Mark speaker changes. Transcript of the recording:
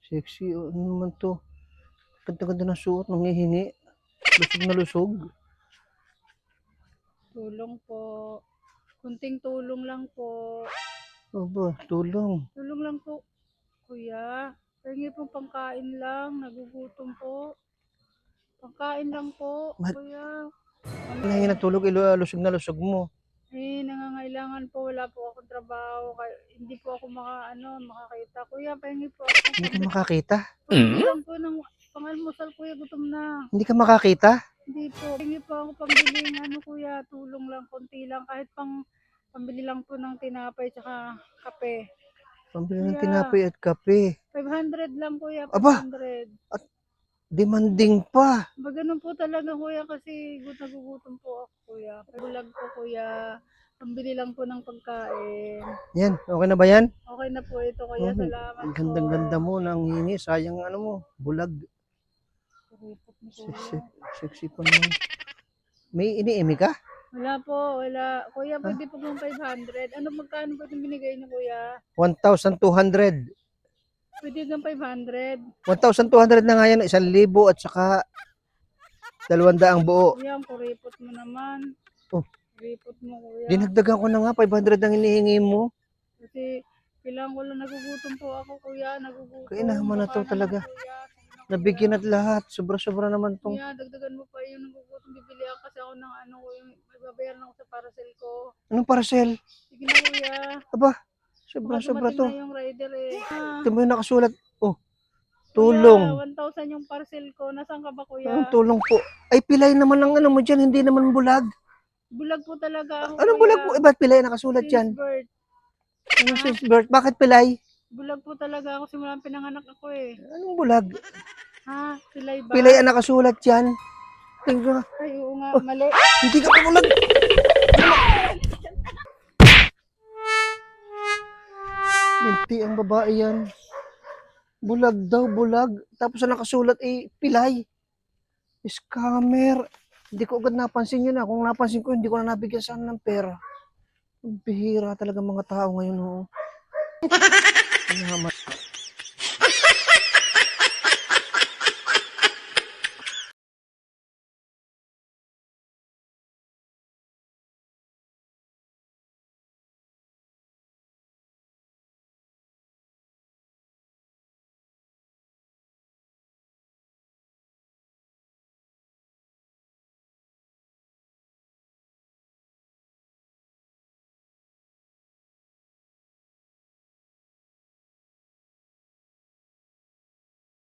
Speaker 1: Sexy. Ano naman to? Ganda-ganda ng suot. Nanghihingi. Lusog na lusog.
Speaker 2: Tulong po. Kunting tulong lang po.
Speaker 1: Aba, tulong.
Speaker 2: Tulong lang po, kuya. Pahingi po pangkain lang. Nagugutom po. Pangkain lang po, kuya.
Speaker 1: Nahingi ng tulog. Lusog na lusog mo.
Speaker 2: Nangangailangan po. Wala po akong trabaho. Hindi po ako makakita. Kuya, pahingi po ako.
Speaker 1: Hindi ka makakita?
Speaker 2: Pagkain lang po ng pangalmusal, kuya. Gutom na.
Speaker 1: Hindi ka makakita?
Speaker 2: Hindi po. Pahingi po ako pambiling kuya. Tulong lang, konti lang. Kahit pambili lang po ng tinapay tsaka kape.
Speaker 1: Pambili ng
Speaker 2: Kuya.
Speaker 1: tinapay at kape.
Speaker 2: 500 lang, kuya. 500.
Speaker 1: Aba! Demanding pa.
Speaker 2: Ganun po talaga, kuya, kasi nagugutom po ako, kuya. Bulag po, kuya. Pambili lang po ng pagkain.
Speaker 1: Yan, okay na ba yan?
Speaker 2: Okay na po ito, kuya. Salamat
Speaker 1: Ang
Speaker 2: po.
Speaker 1: gandang-ganda mo nang hingi. Sayang ano mo, bulag.
Speaker 2: Kuripot ni
Speaker 1: Sexy,
Speaker 2: kuya.
Speaker 1: sexy pa naman. May iniimi ka?
Speaker 2: Wala po, wala. Kuya, pwede po kung 500. Magkano po itong binigay niyo, kuya?
Speaker 1: 1,200.
Speaker 2: Pwede kang 500.
Speaker 1: 1,200 na nga yan. 1,000 at saka 200 buo.
Speaker 2: Kuya, ang kuripot mo naman.
Speaker 1: Oh.
Speaker 2: Kuripot mo, kuya.
Speaker 1: Dinagdagan ko na nga. 500 ang hinihingi mo.
Speaker 2: Kasi kailangan ko lang, nagugutom po ako, kuya. Nagugutom.
Speaker 1: Kaya naman na to
Speaker 2: Baka
Speaker 1: talaga.
Speaker 2: naman, kuya. Sige na,
Speaker 1: Nabigyan
Speaker 2: kuya.
Speaker 1: at lahat. Sobra-sobra naman tong.
Speaker 2: Kuya, dagdagan mo pa yung nagugutom. Bibili ako kasi ako ng yung magbabayaran ako sa parcel ko.
Speaker 1: Anong parcel?
Speaker 2: Sige na, kuya.
Speaker 1: Aba,
Speaker 2: Baka
Speaker 1: sobra-sobra
Speaker 2: dumating
Speaker 1: to.
Speaker 2: na yung rider eh.
Speaker 1: Ito mo yung nakasulat. Oh, tulong.
Speaker 2: Kuya, 1,000 yung parcel ko. Nasaan ka ba, kuya?
Speaker 1: Ang tulong po. Ay, pilay naman ang ano mo dyan. Hindi naman bulag.
Speaker 2: Bulag po talaga ako,
Speaker 1: Anong
Speaker 2: kuya.
Speaker 1: bulag po? Eh, ba't pilay nakasulat
Speaker 2: Since
Speaker 1: dyan?
Speaker 2: birth.
Speaker 1: Anong since birth? Bakit pilay?
Speaker 2: Bulag po talaga ako simula pinanganak ako eh.
Speaker 1: Anong bulag?
Speaker 2: Ha? Pilay ba?
Speaker 1: Pilay ang nakasulat dyan. Tingnan.
Speaker 2: Ay, oo nga. Mali.
Speaker 1: Hindi ka pa bulag. Minti ang babae yan. Bulag daw, bulag. Tapos ang nakasulat eh, pilay. Scammer. Hindi ko agad napansin yun. Kung napansin ko, hindi ko na nabigyan sana ng pera. Ang bihira talaga mga tao ngayon. Oh.